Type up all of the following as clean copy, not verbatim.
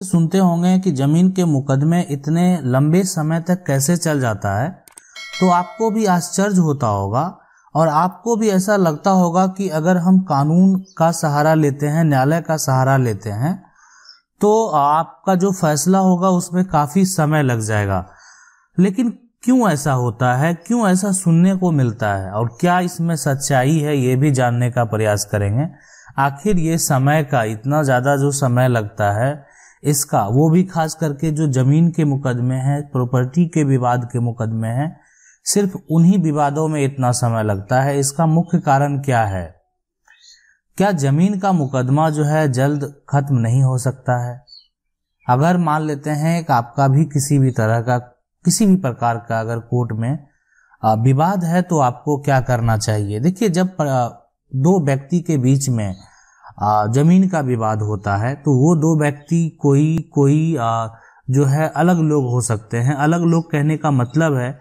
सुनते होंगे कि जमीन के मुकदमे इतने लंबे समय तक कैसे चल जाता है, तो आपको भी आश्चर्य होता होगा और आपको भी ऐसा लगता होगा कि अगर हम कानून का सहारा लेते हैं, न्यायालय का सहारा लेते हैं, तो आपका जो फैसला होगा उसमें काफी समय लग जाएगा। लेकिन क्यों ऐसा होता है, क्यों ऐसा सुनने को मिलता है और क्या इसमें सच्चाई है, ये भी जानने का प्रयास करेंगे। आखिर ये समय का इतना ज्यादा जो समय लगता है इसका, वो भी खास करके जो जमीन के मुकदमे हैं, प्रॉपर्टी के विवाद के मुकदमे हैं, सिर्फ उन्हीं विवादों में इतना समय लगता है। इसका मुख्य कारण क्या है? क्या जमीन का मुकदमा जो है जल्द खत्म नहीं हो सकता है? अगर मान लेते हैं कि आपका भी किसी भी तरह का, किसी भी प्रकार का अगर कोर्ट में विवाद है, तो आपको क्या करना चाहिए? देखिए, जब दो व्यक्ति के बीच में जमीन का विवाद होता है, तो वो दो व्यक्ति कोई जो है अलग लोग हो सकते हैं। अलग लोग कहने का मतलब है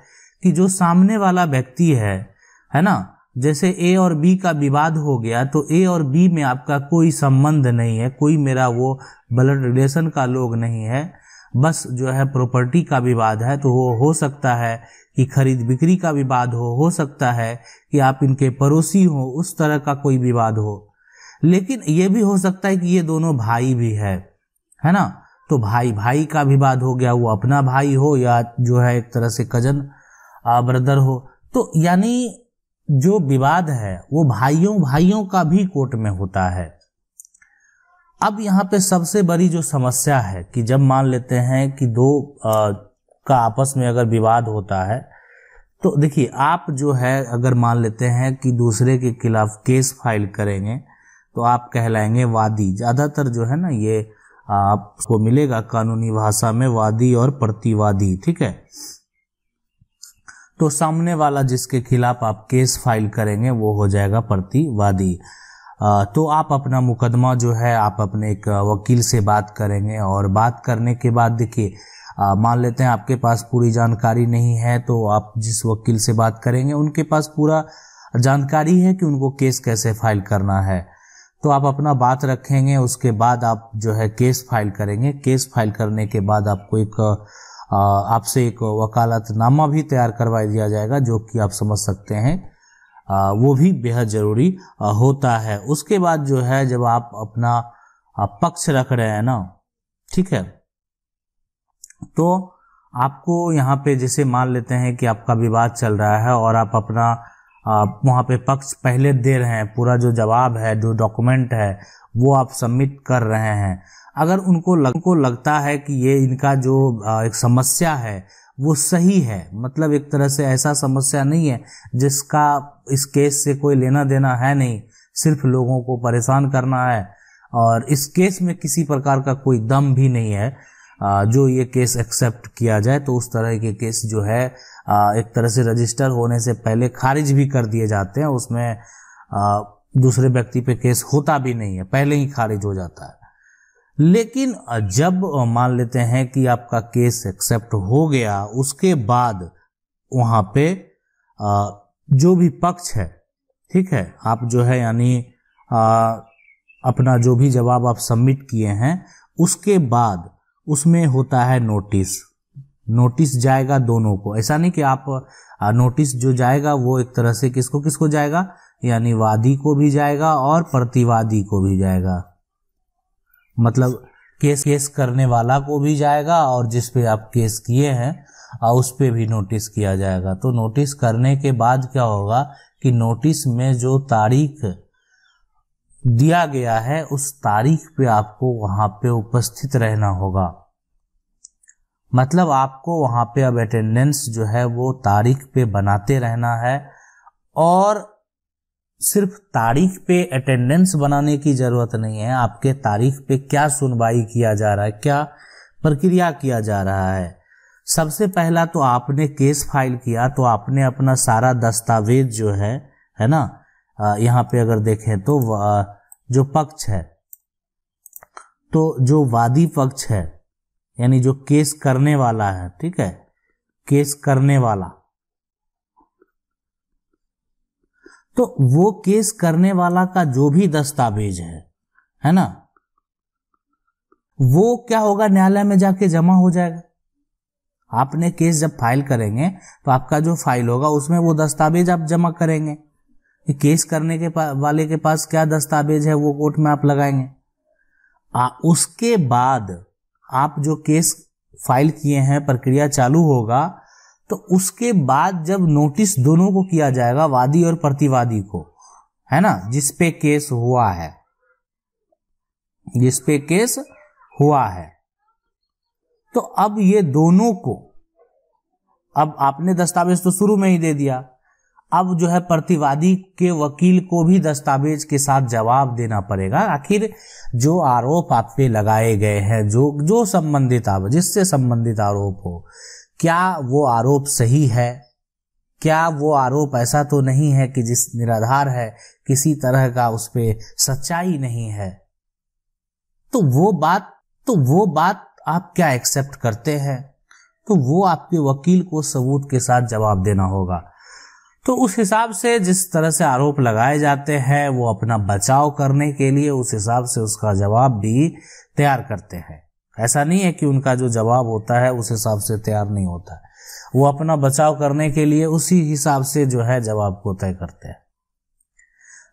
कि जो सामने वाला व्यक्ति है ना, जैसे ए और बी का विवाद हो गया, तो ए और बी में आपका कोई संबंध नहीं है, कोई मेरा वो ब्लड रिलेशन का लोग नहीं है, बस जो है प्रॉपर्टी का विवाद है। तो वो हो सकता है कि खरीद बिक्री का विवाद हो सकता है कि आप इनके पड़ोसी हो, उस तरह का कोई विवाद हो। लेकिन ये भी हो सकता है कि ये दोनों भाई भी है ना, तो भाई भाई का विवाद हो गया, वो अपना भाई हो या जो है एक तरह से कजन ब्रदर हो। तो यानी जो विवाद है वो भाइयों भाइयों का भी कोर्ट में होता है। अब यहाँ पे सबसे बड़ी जो समस्या है कि जब मान लेते हैं कि दो का आपस में अगर विवाद होता है, तो देखिए, आप जो है अगर मान लेते हैं कि दूसरे के खिलाफ केस फाइल करेंगे, तो आप कहलाएंगे वादी। ज्यादातर जो है ना, ये आपको मिलेगा कानूनी भाषा में वादी और प्रतिवादी, ठीक है। तो सामने वाला जिसके खिलाफ आप केस फाइल करेंगे वो हो जाएगा प्रतिवादी। तो आप अपना मुकदमा जो है आप अपने एक वकील से बात करेंगे, और बात करने के बाद देखिए, मान लेते हैं आपके पास पूरी जानकारी नहीं है, तो आप जिस वकील से बात करेंगे उनके पास पूरा जानकारी है कि उनको केस कैसे फाइल करना है। तो आप अपना बात रखेंगे, उसके बाद आप जो है केस फाइल करेंगे। केस फाइल करने के बाद आपको आपसे एक वकालतनामा भी तैयार करवा दिया जाएगा, जो कि आप समझ सकते हैं वो भी बेहद जरूरी होता है। उसके बाद जो है, जब आप अपना पक्ष रख रहे हैं ना, ठीक है, तो आपको यहाँ पे जैसे मान लेते हैं कि आपका विवाद चल रहा है और आप अपना वहाँ पे पक्ष पहले दे रहे हैं, पूरा जो जवाब है, जो डॉक्यूमेंट है, वो आप सबमिट कर रहे हैं। अगर उनको लगता है कि ये इनका जो एक समस्या है वो सही है, मतलब एक तरह से ऐसा समस्या नहीं है जिसका इस केस से कोई लेना देना है नहीं, सिर्फ लोगों को परेशान करना है, और इस केस में किसी प्रकार का कोई दम भी नहीं है जो ये केस एक्सेप्ट किया जाए, तो उस तरह के केस जो है एक तरह से रजिस्टर होने से पहले खारिज भी कर दिए जाते हैं। उसमें दूसरे व्यक्ति पे केस होता भी नहीं है, पहले ही खारिज हो जाता है। लेकिन जब मान लेते हैं कि आपका केस एक्सेप्ट हो गया, उसके बाद वहां पे जो भी पक्ष है, ठीक है, आप जो है यानी अपना जो भी जवाब आप सबमिट किए हैं, उसके बाद उसमें होता है नोटिस जाएगा दोनों को। ऐसा नहीं कि आप नोटिस जो जाएगा वो एक तरह से किसको किसको जाएगा, यानी वादी को भी जाएगा और प्रतिवादी को भी जाएगा, मतलब केस करने वाला को भी जाएगा और जिस पे आप केस किए हैं उस पे भी नोटिस किया जाएगा। तो नोटिस करने के बाद क्या होगा कि नोटिस में जो तारीख दिया गया है उस तारीख पे आपको वहां पे उपस्थित रहना होगा। मतलब आपको वहां पे अब अटेंडेंस जो है वो तारीख पे बनाते रहना है, और सिर्फ तारीख पे अटेंडेंस बनाने की जरूरत नहीं है, आपके तारीख पे क्या सुनवाई किया जा रहा है, क्या प्रक्रिया किया जा रहा है। सबसे पहला तो आपने केस फाइल किया, तो आपने अपना सारा दस्तावेज जो है ना, यहाँ पे अगर देखें तो जो पक्ष है, तो जो वादी पक्ष है यानी जो केस करने वाला है, ठीक है, केस करने वाला, तो वो केस करने वाला का जो भी दस्तावेज है ना, वो क्या होगा, न्यायालय में जाके जमा हो जाएगा। आपने केस जब फाइल करेंगे तो आपका जो फाइल होगा उसमें वो दस्तावेज आप जमा करेंगे। केस करने के वाले के पास क्या दस्तावेज है वो कोर्ट में आप लगाएंगे। उसके बाद आप जो केस फाइल किए हैं, प्रक्रिया चालू होगा, तो उसके बाद जब नोटिस दोनों को किया जाएगा, वादी और प्रतिवादी को, है ना, जिस पे केस हुआ है, जिस पे केस हुआ है, तो अब ये दोनों को, अब आपने दस्तावेज तो शुरू में ही दे दिया, अब जो है प्रतिवादी के वकील को भी दस्तावेज के साथ जवाब देना पड़ेगा। आखिर जो आरोप आप पे लगाए गए हैं, जो संबंधित जिससे संबंधित आरोप हो, क्या वो आरोप सही है, क्या वो आरोप ऐसा तो नहीं है कि जिस निराधार है, किसी तरह का उस पे सच्चाई नहीं है, तो वो बात आप क्या एक्सेप्ट करते हैं, तो वो आपके वकील को सबूत के साथ जवाब देना होगा। तो उस हिसाब से जिस तरह से आरोप लगाए जाते हैं, वो अपना बचाव करने के लिए उस हिसाब से उसका जवाब भी तैयार करते हैं। ऐसा नहीं है कि उनका जो जवाब होता है उस हिसाब से तैयार नहीं होता है, वो अपना बचाव करने के लिए उसी हिसाब से जो है जवाब को तय करते हैं।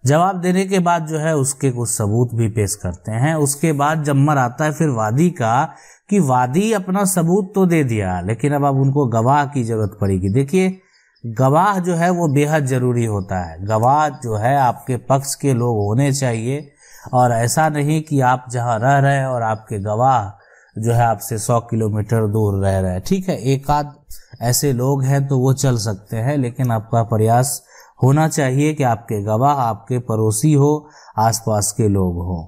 जवाब देने के बाद जो है उसके कुछ सबूत भी पेश करते हैं। उसके बाद जम्मर आता है फिर वादी का, कि वादी अपना सबूत तो दे दिया, लेकिन अब उनको गवाह की जरूरत पड़ेगी। देखिए, गवाह जो है वो बेहद जरूरी होता है। गवाह जो है आपके पक्ष के लोग होने चाहिए, और ऐसा नहीं कि आप जहां रह रहे हैं और आपके गवाह जो है आपसे 100 किलोमीटर दूर रह रहे हैं। ठीक है, एक आध ऐसे लोग हैं तो वो चल सकते हैं, लेकिन आपका प्रयास होना चाहिए कि आपके गवाह आपके पड़ोसी हो, आसपास के लोग हो।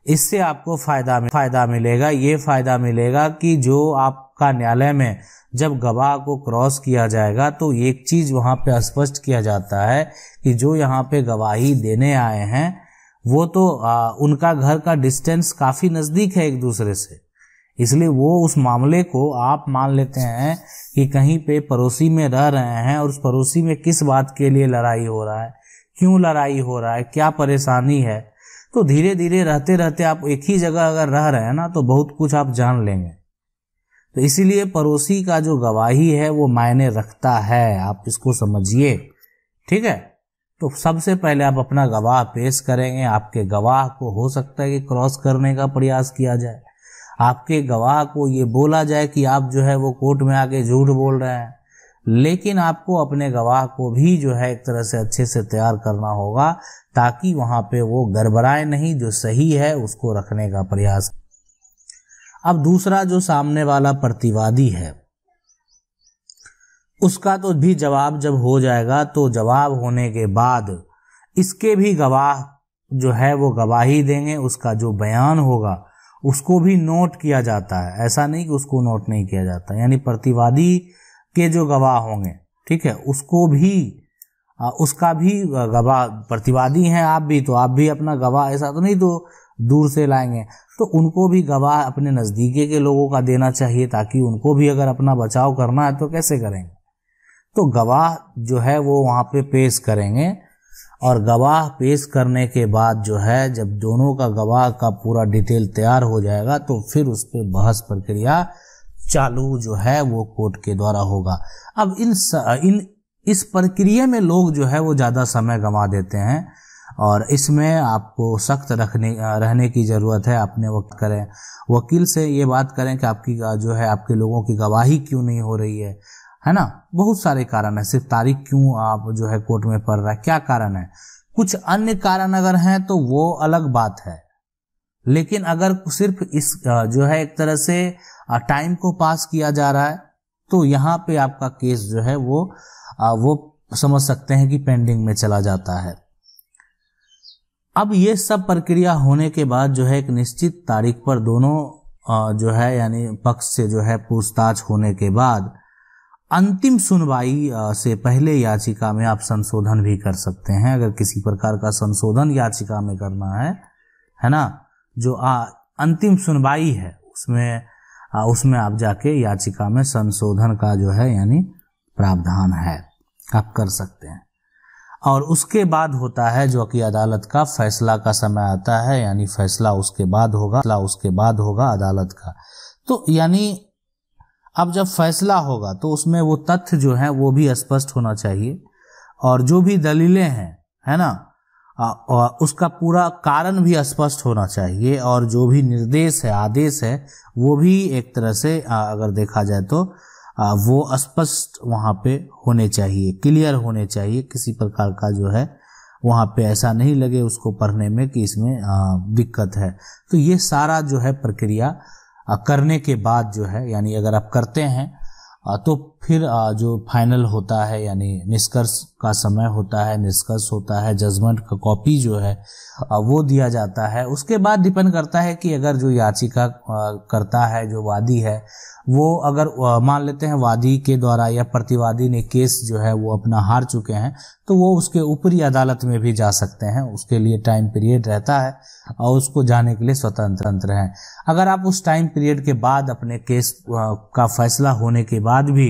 इससे आपको फायदा मिलेगा। ये फायदा मिलेगा कि जो आपका न्यायालय में जब गवाह को क्रॉस किया जाएगा तो एक चीज वहां पे स्पष्ट किया जाता है कि जो यहाँ पे गवाही देने आए हैं वो तो उनका घर का डिस्टेंस काफी नजदीक है एक दूसरे से, इसलिए वो उस मामले को आप मान लेते हैं कि कहीं पे पड़ोसी में रह रहे हैं और उस पड़ोसी में किस बात के लिए लड़ाई हो रहा है, क्यों लड़ाई हो रहा है, क्या परेशानी है। तो धीरे धीरे रहते रहते आप एक ही जगह अगर रह रहे हैं ना तो बहुत कुछ आप जान लेंगे। तो इसीलिए पड़ोसी का जो गवाही है वो मायने रखता है, आप इसको समझिए। ठीक है, तो सबसे पहले आप अपना गवाह पेश करेंगे। आपके गवाह को हो सकता है कि क्रॉस करने का प्रयास किया जाए, आपके गवाह को ये बोला जाए कि आप जो है वो कोर्ट में आके झूठ बोल रहे हैं, लेकिन आपको अपने गवाह को भी जो है एक तरह से अच्छे से तैयार करना होगा ताकि वहां पे वो गड़बड़ाए नहीं, जो सही है उसको रखने का प्रयास। अब दूसरा जो सामने वाला प्रतिवादी है उसका तो भी जवाब जब हो जाएगा, तो जवाब होने के बाद इसके भी गवाह जो है वो गवाही देंगे, उसका जो बयान होगा उसको भी नोट किया जाता है। ऐसा नहीं कि उसको नोट नहीं किया जाता, यानी प्रतिवादी के जो गवाह होंगे, ठीक है, उसको भी उसका भी गवाह, प्रतिवादी हैं आप भी, तो आप भी अपना गवाह ऐसा तो नहीं तो दूर से लाएंगे, तो उनको भी गवाह अपने नजदीकी के लोगों का देना चाहिए ताकि उनको भी अगर अपना बचाव करना है तो कैसे करेंगे। तो गवाह जो है वो वहां पे पेश करेंगे, और गवाह पेश करने के बाद जो है जब दोनों का गवाह का पूरा डिटेल तैयार हो जाएगा तो फिर उस पर बहस प्रक्रिया चालू जो है वो कोर्ट के द्वारा होगा। अब इस प्रक्रिया में लोग जो है वो ज्यादा समय गंवा देते हैं, और इसमें आपको सख्त रहने की जरूरत है। अपने वक्त करें, वकील से ये बात करें कि आपकी जो है आपके लोगों की गवाही क्यों नहीं हो रही है ना। बहुत सारे कारण है, सिर्फ तारीख क्यों आप जो है कोर्ट में पड़ रहा है, क्या कारण है। कुछ अन्य कारण अगर हैं तो वो अलग बात है, लेकिन अगर सिर्फ इस जो है एक तरह से टाइम को पास किया जा रहा है तो यहाँ पे आपका केस जो है वो समझ सकते हैं कि पेंडिंग में चला जाता है। अब ये सब प्रक्रिया होने के बाद जो है एक निश्चित तारीख पर दोनों जो है यानी पक्ष से जो है पूछताछ होने के बाद अंतिम सुनवाई से पहले याचिका में आप संशोधन भी कर सकते हैं। अगर किसी प्रकार का संशोधन याचिका में करना है ना, जो अंतिम सुनवाई है उसमें आप जाके याचिका में संशोधन का जो है यानी प्रावधान है, आप कर सकते हैं। और उसके बाद होता है जो कि अदालत का फैसला का समय आता है, यानी फैसला उसके बाद होगा अदालत का। तो यानी अब जब फैसला होगा तो उसमें वो तथ्य जो है वो भी स्पष्ट होना चाहिए, और जो भी दलीलें हैं, है ना, और उसका पूरा कारण भी स्पष्ट होना चाहिए, और जो भी निर्देश है, आदेश है, वो भी एक तरह से अगर देखा जाए तो वो स्पष्ट वहाँ पे होने चाहिए, क्लियर होने चाहिए। किसी प्रकार का जो है वहाँ पे ऐसा नहीं लगे उसको पढ़ने में कि इसमें दिक्कत है। तो ये सारा जो है प्रक्रिया करने के बाद जो है, यानी अगर आप करते हैं तो फिर जो फाइनल होता है, यानी निष्कर्ष का समय होता है, निष्कर्ष होता है, जजमेंट का कॉपी जो है वो दिया जाता है। उसके बाद डिपेंड करता है कि अगर जो याचिका करता है, जो वादी है, वो अगर मान लेते हैं वादी के द्वारा या प्रतिवादी ने केस जो है वो अपना हार चुके हैं, तो वो उसके ऊपरी अदालत में भी जा सकते हैं। उसके लिए टाइम पीरियड रहता है और उसको जाने के लिए स्वतंत्र हैं। अगर आप उस टाइम पीरियड के बाद अपने केस का फैसला होने के बाद भी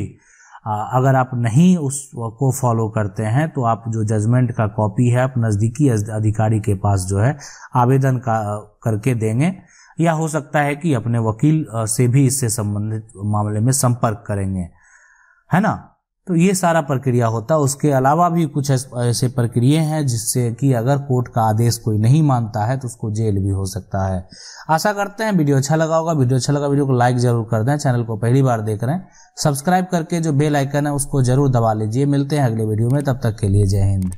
अगर आप नहीं उसको फॉलो करते हैं, तो आप जो जजमेंट का कॉपी है आप नज़दीकी अधिकारी के पास जो है आवेदन करके देंगे, या हो सकता है कि अपने वकील से भी इससे संबंधित मामले में संपर्क करेंगे, है ना। तो ये सारा प्रक्रिया होता है। उसके अलावा भी कुछ ऐसे प्रक्रिया हैं जिससे कि अगर कोर्ट का आदेश कोई नहीं मानता है तो उसको जेल भी हो सकता है। आशा करते हैं वीडियो अच्छा लगा होगा। वीडियो को लाइक जरूर कर दें। चैनल को पहली बार देख रहे हैं, सब्सक्राइब करके जो बेल आइकन है उसको जरूर दबा लीजिए। मिलते हैं अगले वीडियो में, तब तक के लिए जय हिंद।